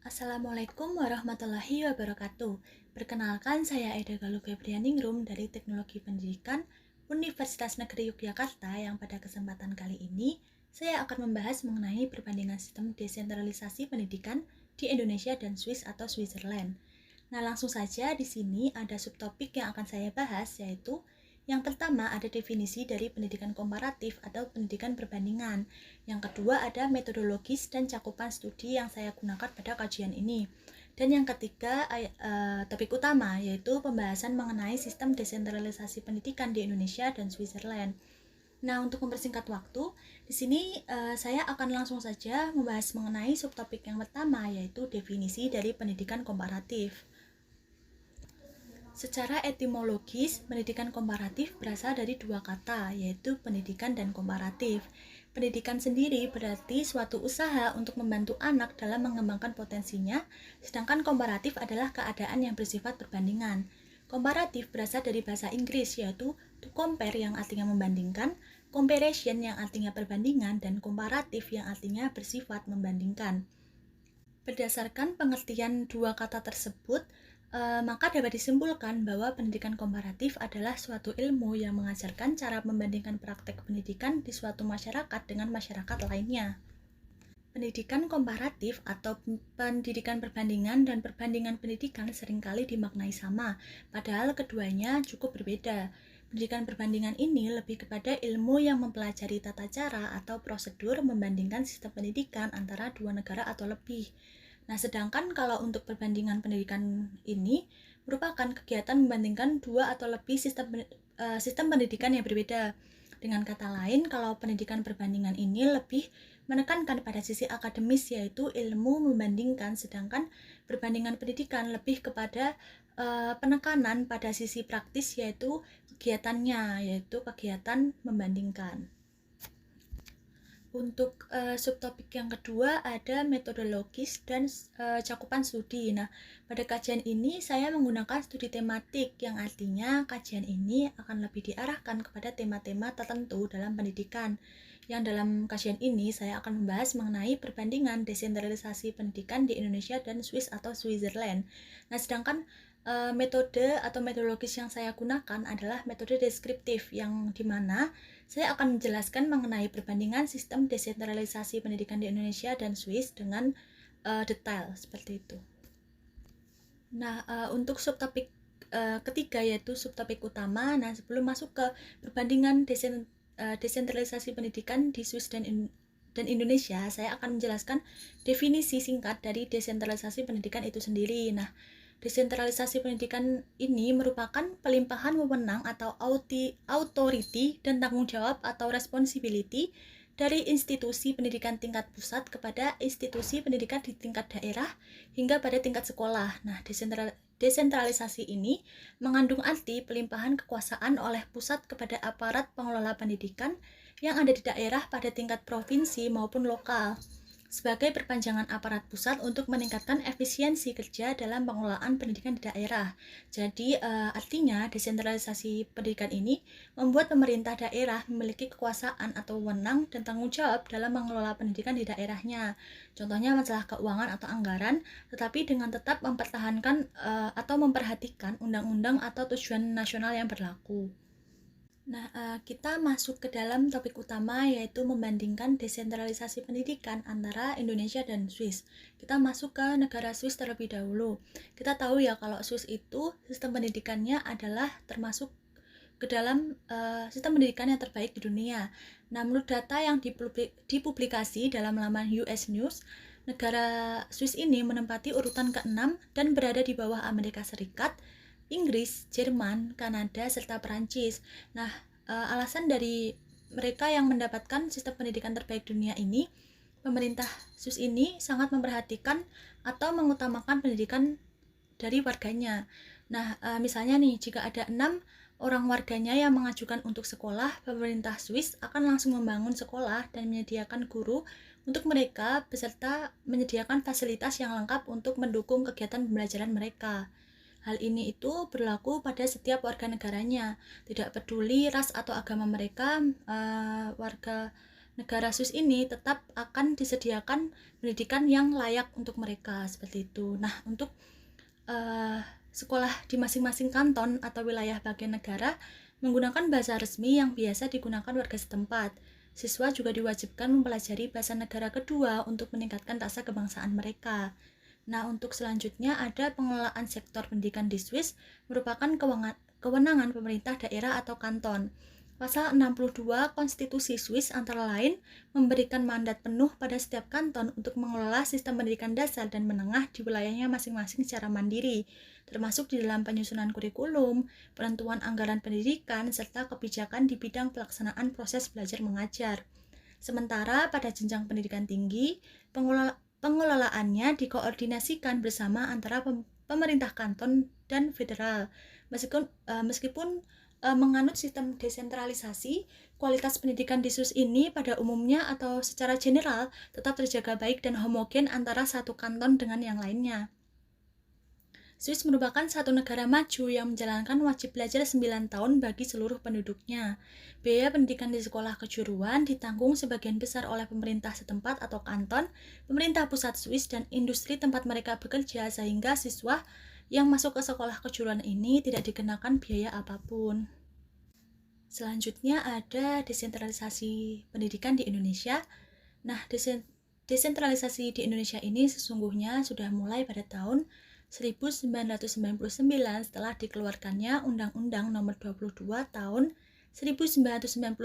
Assalamualaikum warahmatullahi wabarakatuh. Perkenalkan, saya Eda Galuh Febrianingrum dari Teknologi Pendidikan Universitas Negeri Yogyakarta yang pada kesempatan kali ini saya akan membahas mengenai perbandingan sistem desentralisasi pendidikan di Indonesia dan Swiss atau Switzerland. Nah, langsung saja di sini ada subtopik yang akan saya bahas, yaitu yang pertama ada definisi dari pendidikan komparatif atau pendidikan perbandingan. Yang kedua ada metodologis dan cakupan studi yang saya gunakan pada kajian ini. Dan yang ketiga topik utama yaitu pembahasan mengenai sistem desentralisasi pendidikan di Indonesia dan Switzerland. Nah, untuk mempersingkat waktu, di sini saya akan langsung saja membahas mengenai subtopik yang pertama yaitu definisi dari pendidikan komparatif. Secara etimologis, pendidikan komparatif berasal dari dua kata, yaitu pendidikan dan komparatif. Pendidikan sendiri berarti suatu usaha untuk membantu anak dalam mengembangkan potensinya, sedangkan komparatif adalah keadaan yang bersifat perbandingan. Komparatif berasal dari bahasa Inggris, yaitu to compare yang artinya membandingkan, comparison yang artinya perbandingan, dan komparatif yang artinya bersifat membandingkan. Berdasarkan pengertian dua kata tersebut, maka dapat disimpulkan bahwa pendidikan komparatif adalah suatu ilmu yang mengajarkan cara membandingkan praktek pendidikan di suatu masyarakat dengan masyarakat lainnya. Pendidikan komparatif atau pendidikan perbandingan dan perbandingan pendidikan seringkali dimaknai sama, padahal keduanya cukup berbeda. Pendidikan perbandingan ini lebih kepada ilmu yang mempelajari tata cara atau prosedur membandingkan sistem pendidikan antara dua negara atau lebih. Nah, sedangkan kalau untuk perbandingan pendidikan ini merupakan kegiatan membandingkan dua atau lebih sistem pendidikan yang berbeda. Dengan kata lain, kalau pendidikan perbandingan ini lebih menekankan pada sisi akademis yaitu ilmu membandingkan, sedangkan perbandingan pendidikan lebih kepada penekanan pada sisi praktis yaitu kegiatannya, yaitu kegiatan membandingkan. Untuk subtopik yang kedua ada metodologis dan cakupan studi. Nah, pada kajian ini saya menggunakan studi tematik yang artinya kajian ini akan lebih diarahkan kepada tema-tema tertentu dalam pendidikan. Yang dalam kajian ini saya akan membahas mengenai perbandingan desentralisasi pendidikan di Indonesia dan Swiss atau Switzerland. Nah, sedangkan metode atau metodologis yang saya gunakan adalah metode deskriptif yang dimana saya akan menjelaskan mengenai perbandingan sistem desentralisasi pendidikan di Indonesia dan Swiss dengan detail seperti itu. Nah, untuk subtopik ketiga yaitu subtopik utama. Nah, sebelum masuk ke perbandingan desentralisasi pendidikan di Swiss dan Indonesia, saya akan menjelaskan definisi singkat dari desentralisasi pendidikan itu sendiri. Nah, desentralisasi pendidikan ini merupakan pelimpahan wewenang atau authority dan tanggung jawab atau responsibility dari institusi pendidikan tingkat pusat kepada institusi pendidikan di tingkat daerah hingga pada tingkat sekolah. Nah, desentralisasi ini mengandung arti pelimpahan kekuasaan oleh pusat kepada aparat pengelola pendidikan yang ada di daerah pada tingkat provinsi maupun lokal sebagai perpanjangan aparat pusat untuk meningkatkan efisiensi kerja dalam pengelolaan pendidikan di daerah. Jadi artinya desentralisasi pendidikan ini membuat pemerintah daerah memiliki kekuasaan atau wewenang dan tanggung jawab dalam mengelola pendidikan di daerahnya. Contohnya masalah keuangan atau anggaran, tetapi dengan tetap mempertahankan atau memperhatikan undang-undang atau tujuan nasional yang berlaku. Nah, kita masuk ke dalam topik utama yaitu membandingkan desentralisasi pendidikan antara Indonesia dan Swiss. Kita masuk ke negara Swiss terlebih dahulu. Kita tahu ya kalau Swiss itu sistem pendidikannya adalah termasuk ke dalam sistem pendidikan yang terbaik di dunia. Nah, menurut data yang dipublikasi dalam laman US News, negara Swiss ini menempati urutan ke-6 dan berada di bawah Amerika Serikat, Inggris, Jerman, Kanada, serta Perancis. Nah, alasan dari mereka yang mendapatkan sistem pendidikan terbaik dunia ini, pemerintah Swiss ini sangat memperhatikan atau mengutamakan pendidikan dari warganya. Nah, misalnya nih, jika ada 6 orang warganya yang mengajukan untuk sekolah, pemerintah Swiss akan langsung membangun sekolah dan menyediakan guru untuk mereka beserta menyediakan fasilitas yang lengkap untuk mendukung kegiatan pembelajaran mereka. Hal ini itu berlaku pada setiap warga negaranya, tidak peduli ras atau agama mereka. Warga negara Swiss ini tetap akan disediakan pendidikan yang layak untuk mereka, seperti itu. Nah, untuk sekolah di masing-masing kanton atau wilayah bagian negara menggunakan bahasa resmi yang biasa digunakan warga setempat. Siswa juga diwajibkan mempelajari bahasa negara kedua untuk meningkatkan rasa kebangsaan mereka. Nah, untuk selanjutnya ada pengelolaan sektor pendidikan di Swiss merupakan kewenangan pemerintah daerah atau kanton. Pasal 62 Konstitusi Swiss antara lain memberikan mandat penuh pada setiap kanton untuk mengelola sistem pendidikan dasar dan menengah di wilayahnya masing-masing secara mandiri, termasuk di dalam penyusunan kurikulum, penentuan anggaran pendidikan, serta kebijakan di bidang pelaksanaan proses belajar mengajar. Sementara pada jenjang pendidikan tinggi, pengelolaannya dikoordinasikan bersama antara pemerintah kanton dan federal. Meskipun menganut sistem desentralisasi, kualitas pendidikan di Swiss ini pada umumnya atau secara general tetap terjaga baik dan homogen antara satu kanton dengan yang lainnya. Swiss merupakan satu negara maju yang menjalankan wajib belajar 9 tahun bagi seluruh penduduknya. Biaya pendidikan di sekolah kejuruan ditanggung sebagian besar oleh pemerintah setempat atau kanton, pemerintah pusat Swiss, dan industri tempat mereka bekerja, sehingga siswa yang masuk ke sekolah kejuruan ini tidak dikenakan biaya apapun. Selanjutnya ada desentralisasi pendidikan di Indonesia. Nah, desentralisasi di Indonesia ini sesungguhnya sudah mulai pada tahun 1999 setelah dikeluarkannya Undang-Undang Nomor 22 Tahun 1999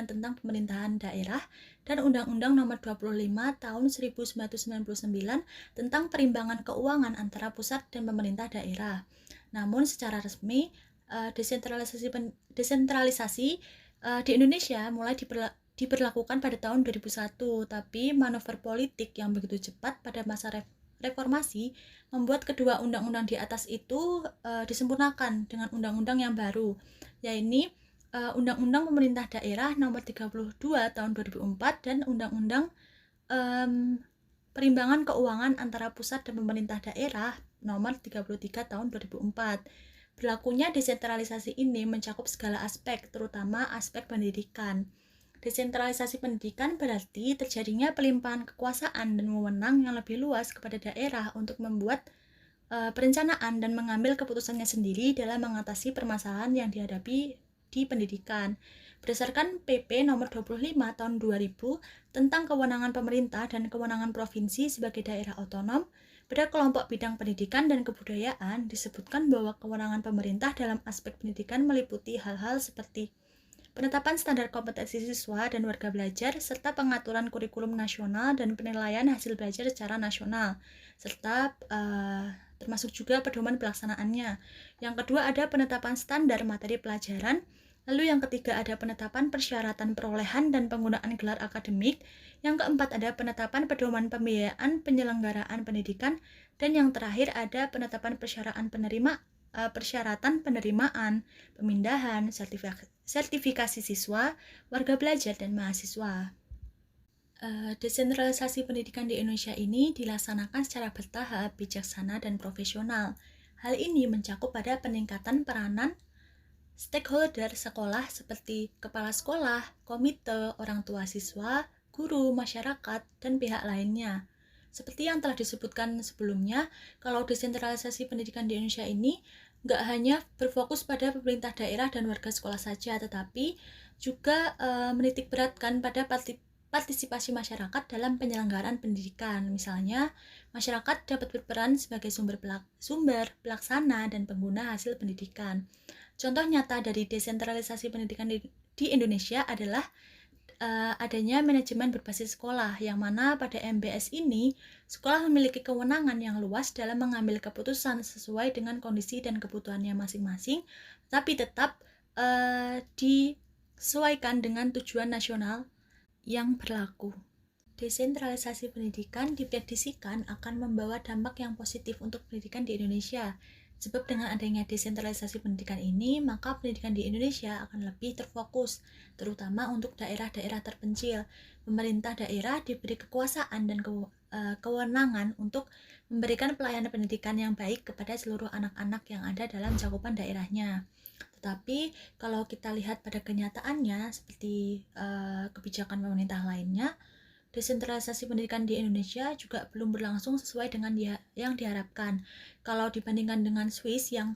tentang pemerintahan daerah dan Undang-Undang Nomor 25 Tahun 1999 tentang perimbangan keuangan antara pusat dan pemerintah daerah. Namun secara resmi desentralisasi di Indonesia mulai diberlakukan pada tahun 2001, tapi manuver politik yang begitu cepat pada masa reformasi membuat kedua undang-undang di atas itu disempurnakan dengan undang-undang yang baru, yaitu Undang-Undang Pemerintah Daerah Nomor 32 Tahun 2004 dan Undang-Undang Perimbangan Keuangan antara Pusat dan Pemerintah Daerah Nomor 33 Tahun 2004. Berlakunya desentralisasi ini mencakup segala aspek, terutama aspek pendidikan. Desentralisasi pendidikan berarti terjadinya pelimpahan kekuasaan dan wewenang yang lebih luas kepada daerah untuk membuat perencanaan dan mengambil keputusannya sendiri dalam mengatasi permasalahan yang dihadapi di pendidikan. Berdasarkan PP nomor 25 tahun 2000 tentang kewenangan pemerintah dan kewenangan provinsi sebagai daerah otonom, pada kelompok bidang pendidikan dan kebudayaan disebutkan bahwa kewenangan pemerintah dalam aspek pendidikan meliputi hal-hal seperti penetapan standar kompetensi siswa dan warga belajar, serta pengaturan kurikulum nasional dan penilaian hasil belajar secara nasional, serta termasuk juga pedoman pelaksanaannya. Yang kedua ada penetapan standar materi pelajaran. Lalu yang ketiga ada penetapan persyaratan perolehan dan penggunaan gelar akademik. Yang keempat ada penetapan pedoman pembiayaan penyelenggaraan pendidikan. Dan yang terakhir ada penetapan persyaratan penerimaan, pemindahan, sertifikasi siswa, warga belajar, dan mahasiswa. Desentralisasi pendidikan di Indonesia ini dilaksanakan secara bertahap, bijaksana, dan profesional. Hal ini mencakup pada peningkatan peranan stakeholder sekolah seperti kepala sekolah, komite, orang tua siswa, guru, masyarakat, dan pihak lainnya. Seperti yang telah disebutkan sebelumnya, kalau desentralisasi pendidikan di Indonesia ini nggak hanya berfokus pada pemerintah daerah dan warga sekolah saja, tetapi juga menitik beratkan pada partisipasi masyarakat dalam penyelenggaraan pendidikan. Misalnya, masyarakat dapat berperan sebagai sumber pelaksana dan pengguna hasil pendidikan. Contoh nyata dari desentralisasi pendidikan di Indonesia adalah adanya manajemen berbasis sekolah, yang mana pada MBS ini, sekolah memiliki kewenangan yang luas dalam mengambil keputusan sesuai dengan kondisi dan kebutuhannya masing-masing, tapi tetap disesuaikan dengan tujuan nasional yang berlaku. Desentralisasi pendidikan diprediksikan akan membawa dampak yang positif untuk pendidikan di Indonesia. Sebab dengan adanya desentralisasi pendidikan ini, maka pendidikan di Indonesia akan lebih terfokus, terutama untuk daerah-daerah terpencil. Pemerintah daerah diberi kekuasaan dan kewenangan untuk memberikan pelayanan pendidikan yang baik kepada seluruh anak-anak yang ada dalam cakupan daerahnya. Tetapi kalau kita lihat pada kenyataannya seperti kebijakan pemerintah lainnya, desentralisasi pendidikan di Indonesia juga belum berlangsung sesuai dengan yang diharapkan. Kalau dibandingkan dengan Swiss yang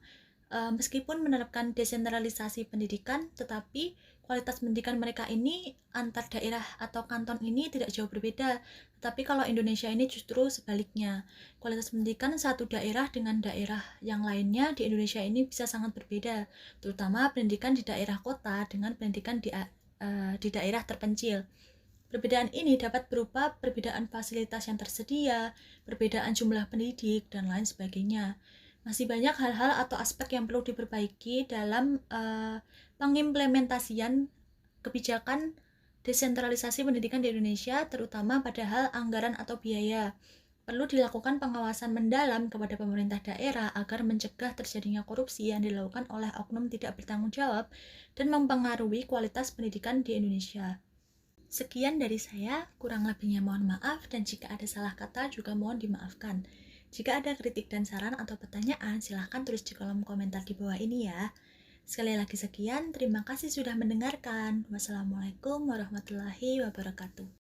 meskipun menerapkan desentralisasi pendidikan, tetapi kualitas pendidikan mereka ini antar daerah atau kanton ini tidak jauh berbeda. Tetapi kalau Indonesia ini justru sebaliknya. Kualitas pendidikan satu daerah dengan daerah yang lainnya di Indonesia ini bisa sangat berbeda, terutama pendidikan di daerah kota dengan pendidikan di daerah terpencil. Perbedaan ini dapat berupa perbedaan fasilitas yang tersedia, perbedaan jumlah pendidik, dan lain sebagainya. Masih banyak hal-hal atau aspek yang perlu diperbaiki dalam pengimplementasian kebijakan desentralisasi pendidikan di Indonesia, terutama pada hal anggaran atau biaya. Perlu dilakukan pengawasan mendalam kepada pemerintah daerah agar mencegah terjadinya korupsi yang dilakukan oleh oknum tidak bertanggung jawab dan mempengaruhi kualitas pendidikan di Indonesia. Sekian dari saya, kurang lebihnya mohon maaf, dan jika ada salah kata juga mohon dimaafkan. Jika ada kritik dan saran atau pertanyaan, silahkan tulis di kolom komentar di bawah ini ya. Sekali lagi sekian, terima kasih sudah mendengarkan. Wassalamualaikum warahmatullahi wabarakatuh.